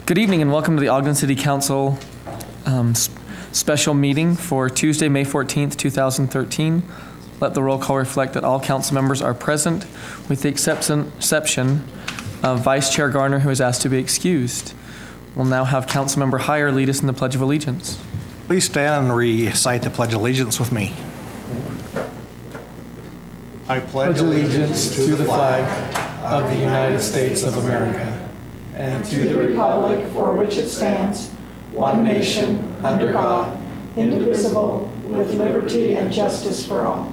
Good evening and welcome to the Ogden City Council special meeting for Tuesday, May 14th, 2013. Let the roll call reflect that all council members are present with the exception of Vice Chair Garner, who is asked to be excused. We'll now have Councilmember Heyer lead us in the Pledge of Allegiance. Please stand and recite the Pledge of Allegiance with me. I pledge allegiance to the flag of the United States of America and to the republic for which it stands, one nation, under God, indivisible, with liberty and justice for all.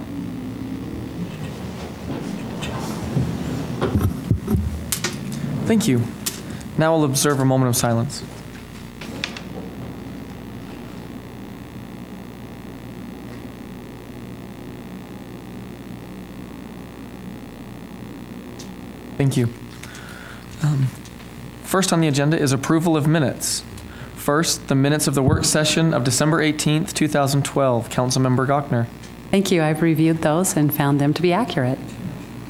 Thank you. Now we'll observe a moment of silence. Thank you. First on the agenda is approval of minutes. First, the minutes of the work session of December 18th, 2012. Councilmember Gochner. Thank you. I've reviewed those and found them to be accurate.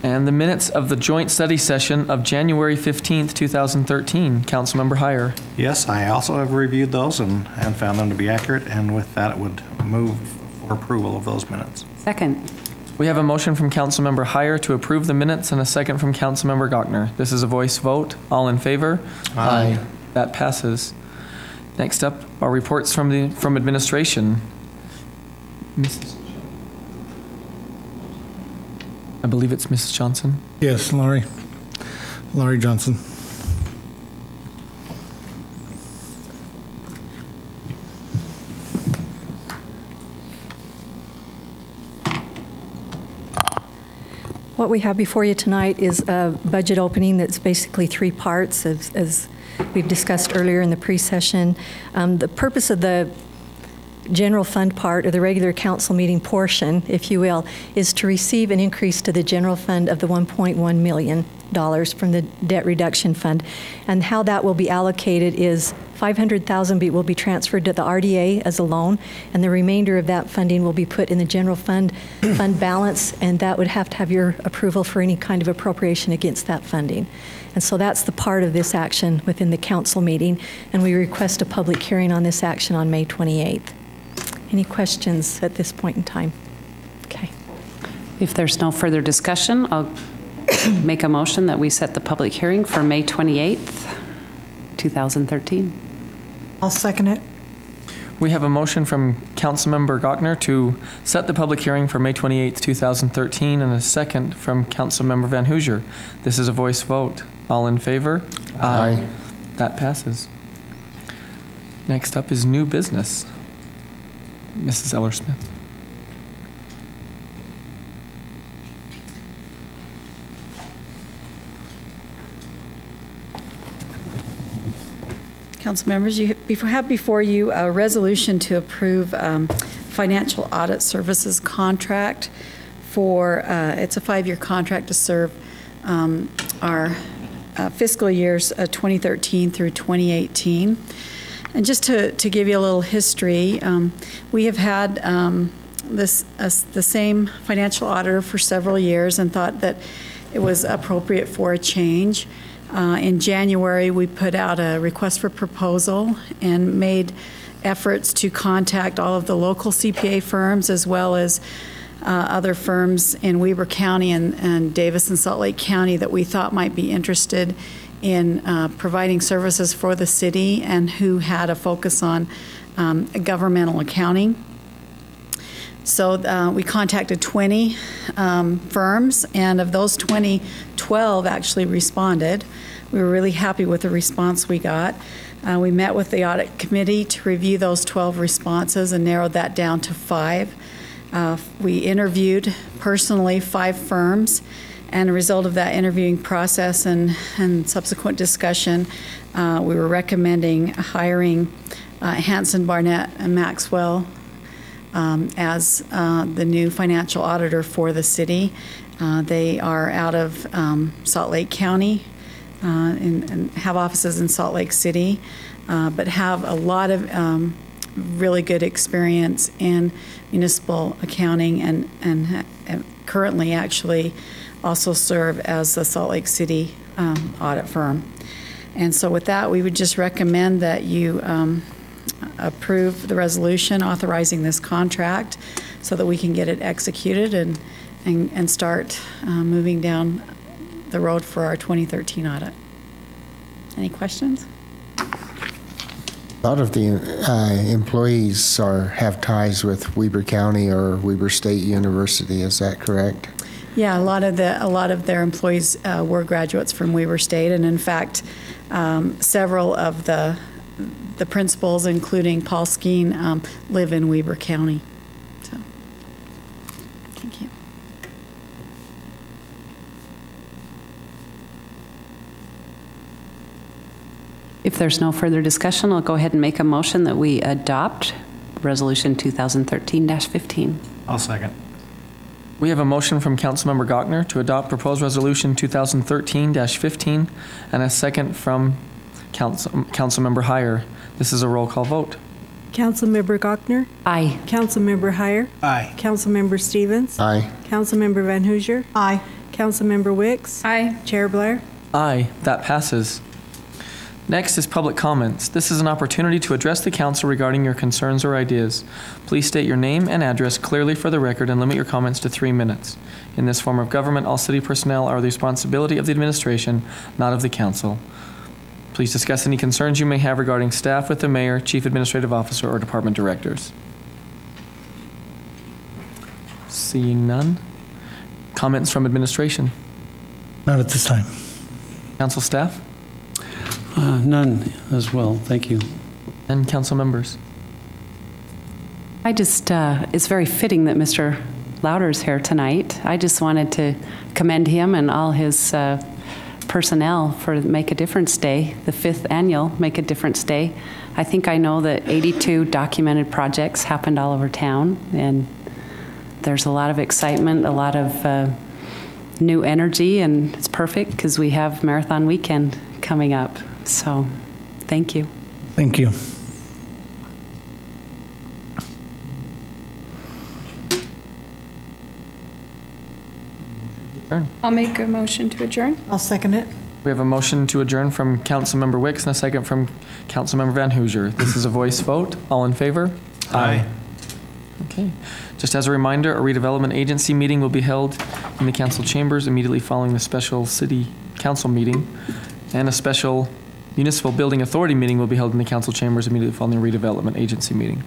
And the minutes of the joint study session of January 15th, 2013. Councilmember Heyer. Yes, I also have reviewed those and found them to be accurate, and with that, it would move for approval of those minutes. Second. We have a motion from Councilmember Heyer to approve the minutes and a second from Councilmember Gochner. This is a voice vote. All in favor? Aye. That passes. Next up are reports from administration. I believe it's Mrs. Johnson. Yes, Laurie Johnson. What we have before you tonight is a budget opening that's basically three parts, as we've discussed earlier in the pre-session. The purpose of the general fund part, or the regular council meeting portion, if you will, is to receive an increase to the general fund of the $1.1 million from the debt reduction fund. And how that will be allocated is $500,000 will be transferred to the RDA as a loan, and the remainder of that funding will be put in the general fund balance, and that would have to have your approval for any kind of appropriation against that funding. And so that's the part of this action within the council meeting, and we request a public hearing on this action on May 28th. Any questions at this point in time? Okay. If there's no further discussion, I'll make a motion that we set the public hearing for May 28th, 2013. I'll second it. We have a motion from Councilmember Gochner to set the public hearing for May 28th, 2013, and a second from Councilmember Van Hoosier. This is a voice vote. All in favor? Aye. That passes. Next up is new business. Mrs. Eller-Smith. Council members, you have before you a resolution to approve financial audit services contract for, it's a 5-year contract to serve our fiscal years 2013 through 2018. And just to give you a little history, we have had the same financial auditor for several years and thought that it was appropriate for a change. In January, we put out a request for proposal and made efforts to contact all of the local CPA firms as well as other firms in Weber County and Davis and Salt Lake County that we thought might be interested in providing services for the city and who had a focus on governmental accounting. So we contacted 20 firms, and of those 20, 12 actually responded. We were really happy with the response we got. We met with the audit committee to review those 12 responses and narrowed that down to 5. We interviewed personally 5 firms, and a result of that interviewing process and subsequent discussion, we were recommending hiring Hanson, Barnett, and Maxwell as the new financial auditor for the city. They are out of Salt Lake County and have offices in Salt Lake City, but have a lot of really good experience in municipal accounting and currently actually also serve as the Salt Lake City audit firm. And so with that, we would just recommend that you approve the resolution authorizing this contract so that we can get it executed and start moving down the road for our 2013 audit. Any questions? A lot of the employees have ties with Weber County or Weber State University. Is that correct? Yeah, a lot of their employees were graduates from Weber State, and in fact, several of the principals, including Paul Skeen, live in Weber County. So, thank you. If there's no further discussion, I'll go ahead and make a motion that we adopt Resolution 2013-15. I'll second. We have a motion from Councilmember Gochner to adopt proposed resolution 2013-15 and a second from Councilmember Heyer. This is a roll call vote. Councilmember Gochner? Aye. Councilmember Heyer? Aye. Councilmember Stevens? Aye. Councilmember Van Hoosier? Aye. Councilmember Wicks? Aye. Chair Blair? Aye, that passes. Next is public comments. This is an opportunity to address the council regarding your concerns or ideas. Please state your name and address clearly for the record and limit your comments to 3 minutes. In this form of government, all city personnel are the responsibility of the administration, not of the council. Please discuss any concerns you may have regarding staff with the mayor, chief administrative officer, or department directors. Seeing none. Comments from administration? Not at this time. Council staff? None as well, thank you. And council members? I just, it's very fitting that Mr. Louder's here tonight. I just wanted to commend him and all his personnel for Make a Difference Day, the 5th annual Make a Difference Day. I think I know that 82 documented projects happened all over town, and there's a lot of excitement, a lot of new energy, and it's perfect because we have Marathon Weekend coming up. So, thank you. Thank you. I'll make a motion to adjourn. I'll second it. We have a motion to adjourn from Councilmember Wicks and a second from Councilmember Van Hoosier. This is a voice vote. All in favor? Aye. Okay. Just as a reminder, a redevelopment agency meeting will be held in the council chambers immediately following the special city council meeting, and a special municipal building authority meeting will be held in the council chambers immediately following the redevelopment agency meeting.